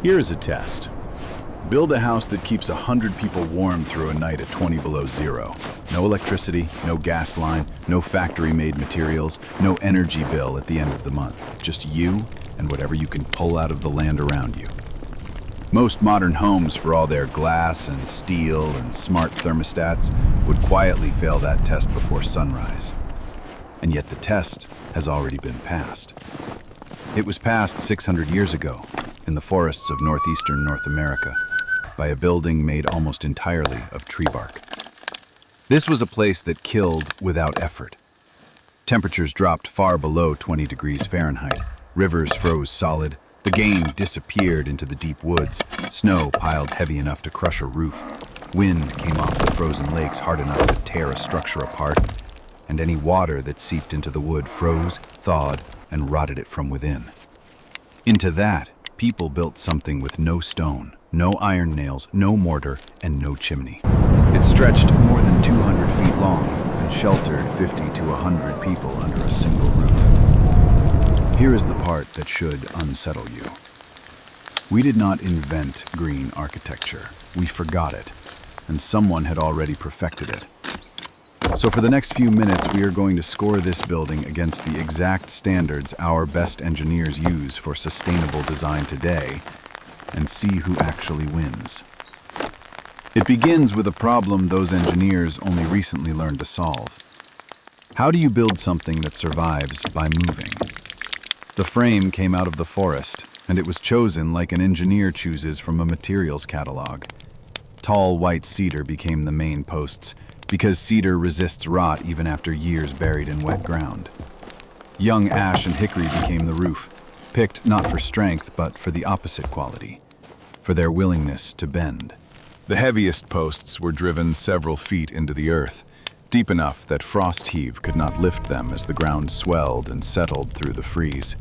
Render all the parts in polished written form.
Here is a test. Build a house that keeps 100 people warm through a night at 20 below zero. No electricity, no gas line, no factory-made materials, no energy bill at the end of the month. Just you and whatever you can pull out of the land around you. Most modern homes, for all their glass and steel and smart thermostats, would quietly fail that test before sunrise. And yet the test has already been passed. It was passed 600 years ago in the forests of northeastern North America by a building made almost entirely of tree bark. This was a place that killed without effort. Temperatures dropped far below 20 degrees Fahrenheit. Rivers froze solid. The game disappeared into the deep woods. Snow piled heavy enough to crush a roof. Wind came off the frozen lakes hard enough to tear a structure apart. And any water that seeped into the wood froze, thawed, and rotted it from within. Into that, people built something with no stone, no iron nails, no mortar, and no chimney. It stretched more than 200 feet long and sheltered 50 to 100 people under a single roof. Here is the part that should unsettle you. We did not invent green architecture. We forgot it, and someone had already perfected it. So for the next few minutes, we are going to score this building against the exact standards our best engineers use for sustainable design today, and see who actually wins. It begins with a problem those engineers only recently learned to solve. How do you build something that survives by moving? The frame came out of the forest, and it was chosen like an engineer chooses from a materials catalog. Tall white cedar became the main posts, because cedar resists rot even after years buried in wet ground. Young ash and hickory became the roof, picked not for strength but for the opposite quality, for their willingness to bend. The heaviest posts were driven several feet into the earth, deep enough that frost heave could not lift them as the ground swelled and settled through the freeze.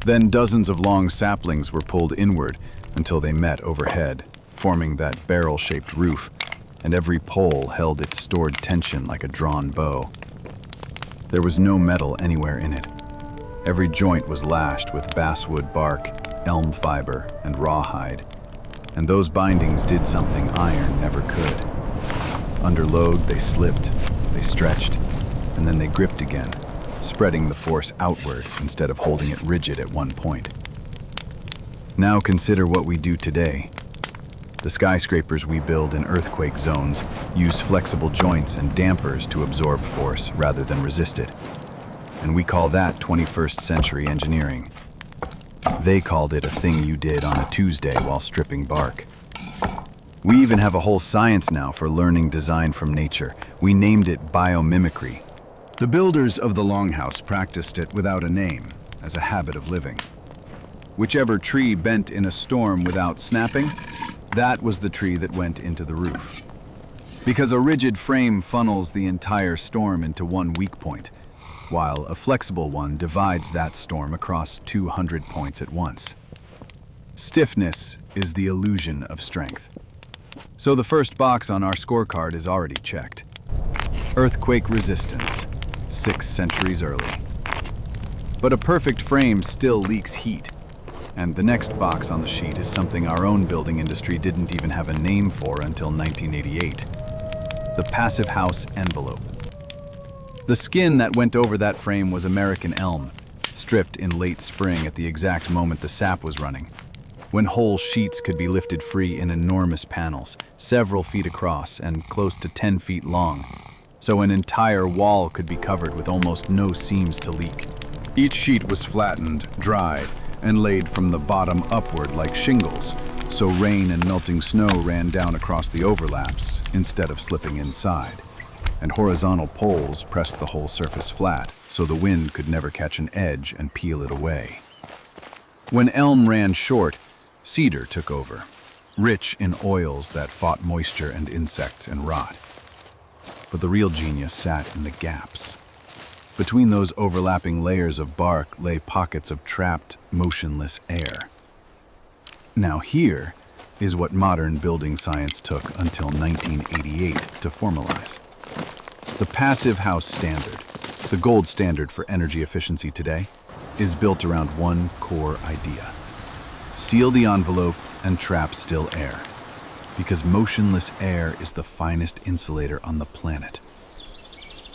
Then dozens of long saplings were pulled inward until they met overhead, forming that barrel-shaped roof, and every pole held its stored tension like a drawn bow. There was no metal anywhere in it. Every joint was lashed with basswood bark, elm fiber, and rawhide, and those bindings did something iron never could. Under load, they slipped, they stretched, and then they gripped again, spreading the force outward instead of holding it rigid at one point. Now consider what we do today. The skyscrapers we build in earthquake zones use flexible joints and dampers to absorb force rather than resist it. And we call that 21st century engineering. They called it a thing you did on a Tuesday while stripping bark. We even have a whole science now for learning design from nature. We named it biomimicry. The builders of the Longhouse practiced it without a name, as a habit of living. Whichever tree bent in a storm without snapping, that was the tree that went into the roof. Because a rigid frame funnels the entire storm into one weak point, while a flexible one divides that storm across 200 points at once. Stiffness is the illusion of strength. So the first box on our scorecard is already checked. Earthquake resistance, 6 centuries early. But a perfect frame still leaks heat. And the next box on the sheet is something our own building industry didn't even have a name for until 1988. The passive house envelope. The skin that went over that frame was American elm, stripped in late spring at the exact moment the sap was running, when whole sheets could be lifted free in enormous panels, several feet across and close to 10 feet long, so an entire wall could be covered with almost no seams to leak. Each sheet was flattened, dried, and laid from the bottom upward like shingles, so rain and melting snow ran down across the overlaps instead of slipping inside, and horizontal poles pressed the whole surface flat so the wind could never catch an edge and peel it away. When elm ran short, cedar took over, rich in oils that fought moisture and insect and rot. But the real genius sat in the gaps. Between those overlapping layers of bark lay pockets of trapped, motionless air. Now here is what modern building science took until 1988 to formalize. The passive house standard, the gold standard for energy efficiency today, is built around one core idea. Seal the envelope and trap still air, because motionless air is the finest insulator on the planet.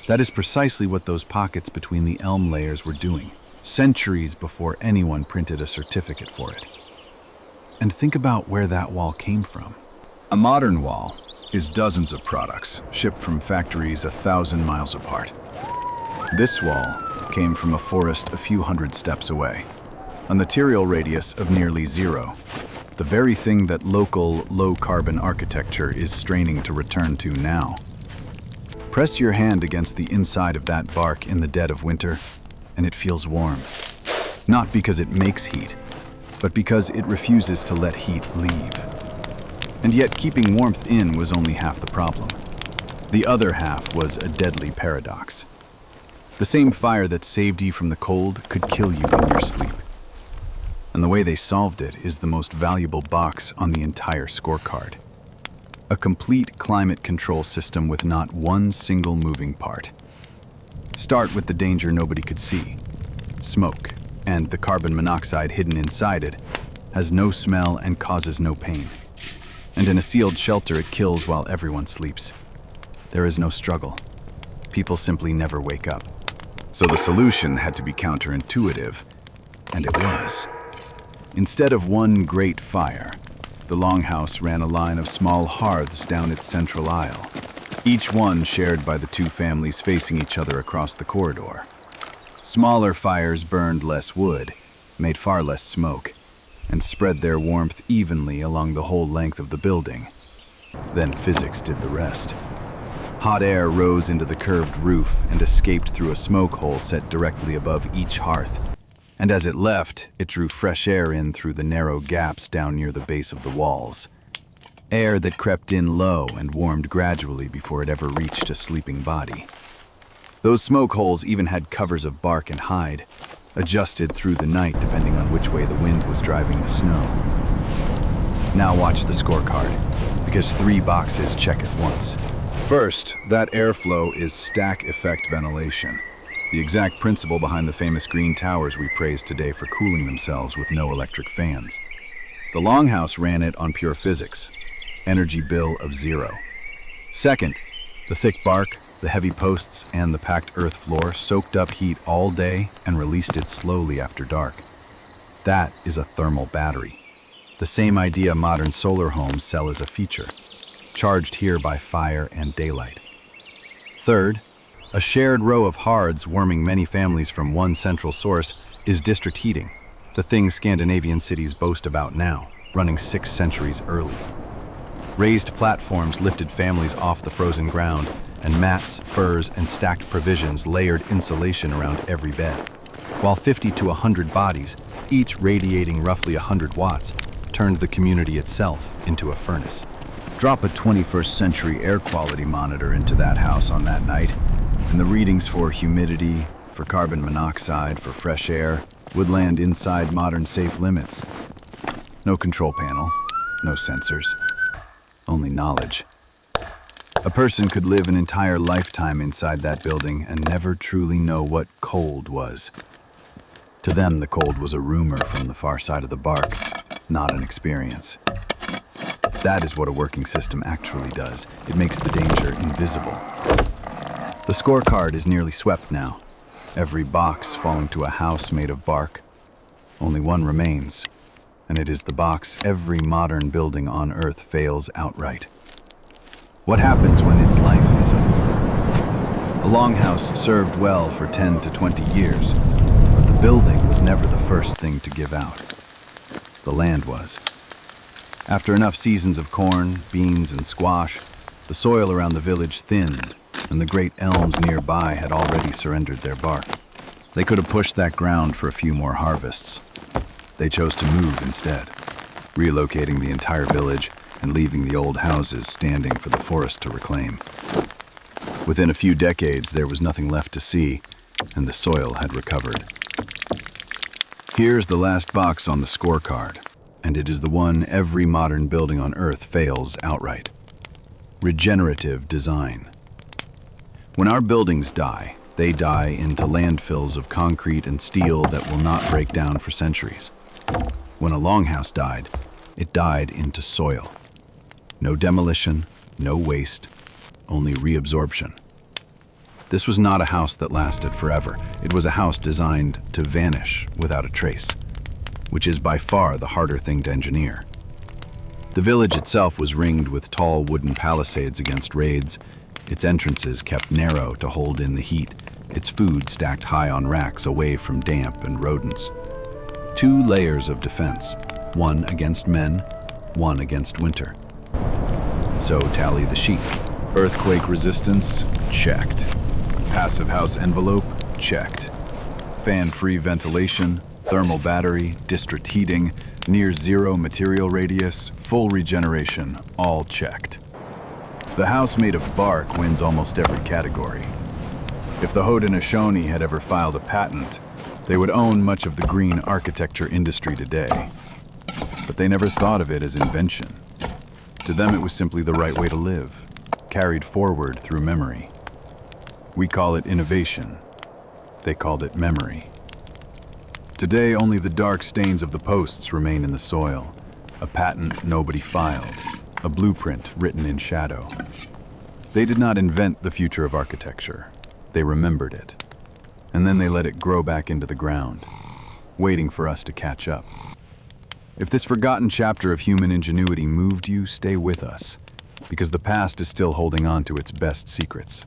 That is precisely what those pockets between the elm layers were doing, centuries before anyone printed a certificate for it. And think about where that wall came from. A modern wall is dozens of products shipped from factories 1,000 miles apart. This wall came from a forest a few hundred steps away, a material radius of nearly zero, the very thing that local low-carbon architecture is straining to return to now. Press your hand against the inside of that bark in the dead of winter, and it feels warm. Not because it makes heat, but because it refuses to let heat leave. And yet keeping warmth in was only half the problem. The other half was a deadly paradox. The same fire that saved you from the cold could kill you in your sleep. And the way they solved it is the most valuable box on the entire scorecard. A complete climate control system with not one single moving part. Start with the danger nobody could see. Smoke, and the carbon monoxide hidden inside it, has no smell and causes no pain. And in a sealed shelter, it kills while everyone sleeps. There is no struggle. People simply never wake up. So the solution had to be counterintuitive, and it was. Instead of one great fire, the Longhouse ran a line of small hearths down its central aisle, each one shared by the two families facing each other across the corridor. Smaller fires burned less wood, made far less smoke, and spread their warmth evenly along the whole length of the building. Then physics did the rest. Hot air rose into the curved roof and escaped through a smoke hole set directly above each hearth. And as it left, it drew fresh air in through the narrow gaps down near the base of the walls. Air that crept in low and warmed gradually before it ever reached a sleeping body. Those smoke holes even had covers of bark and hide, adjusted through the night depending on which way the wind was driving the snow. Now watch the scorecard, because 3 boxes check at once. First, that airflow is stack effect ventilation. The exact principle behind the famous green towers we praise today for cooling themselves with no electric fans. The Longhouse ran it on pure physics, energy bill of 0. Second, the thick bark, the heavy posts, and the packed earth floor soaked up heat all day and released it slowly after dark. That is a thermal battery. The same idea modern solar homes sell as a feature, charged here by fire and daylight. Third, a shared row of hearths warming many families from one central source is district heating, the thing Scandinavian cities boast about now, running 6 centuries early. Raised platforms lifted families off the frozen ground, and mats, furs, and stacked provisions layered insulation around every bed, while 50 to 100 bodies, each radiating roughly 100 watts, turned the community itself into a furnace. Drop a 21st century air quality monitor into that house on that night, and the readings for humidity, for carbon monoxide, for fresh air would land inside modern safe limits. No control panel, no sensors, only knowledge. A person could live an entire lifetime inside that building and never truly know what cold was. To them, the cold was a rumor from the far side of the bark, not an experience. That is what a working system actually does. It makes the danger invisible. The scorecard is nearly swept now, every box falling to a house made of bark. Only one remains, and it is the box every modern building on Earth fails outright. What happens when its life is over? A Longhouse served well for 10 to 20 years, but the building was never the first thing to give out. The land was. After enough seasons of corn, beans, and squash, the soil around the village thinned, and the great elms nearby had already surrendered their bark. They could have pushed that ground for a few more harvests. They chose to move instead, relocating the entire village and leaving the old houses standing for the forest to reclaim. Within a few decades, there was nothing left to see, and the soil had recovered. Here's the last box on the scorecard, and it is the one every modern building on Earth fails outright. Regenerative design. When our buildings die, they die into landfills of concrete and steel that will not break down for centuries. When a longhouse died, it died into soil. No demolition, no waste, only reabsorption. This was not a house that lasted forever. It was a house designed to vanish without a trace, which is by far the harder thing to engineer. The village itself was ringed with tall wooden palisades against raids, its entrances kept narrow to hold in the heat, its food stacked high on racks away from damp and rodents. 2 layers of defense, one against men, one against winter. So tally the sheep. Earthquake resistance, checked. Passive house envelope, checked. Fan-free ventilation, thermal battery, district heating, near zero material radius, full regeneration, all checked. The house made of bark wins almost every category. If the Haudenosaunee had ever filed a patent, they would own much of the green architecture industry today. But they never thought of it as invention. To them, it was simply the right way to live, carried forward through memory. We call it innovation. They called it memory. Today, only the dark stains of the posts remain in the soil, a patent nobody filed, a blueprint written in shadow. They did not invent the future of architecture. They remembered it. And then they let it grow back into the ground, waiting for us to catch up. If this forgotten chapter of human ingenuity moved you, stay with us, because the past is still holding on to its best secrets.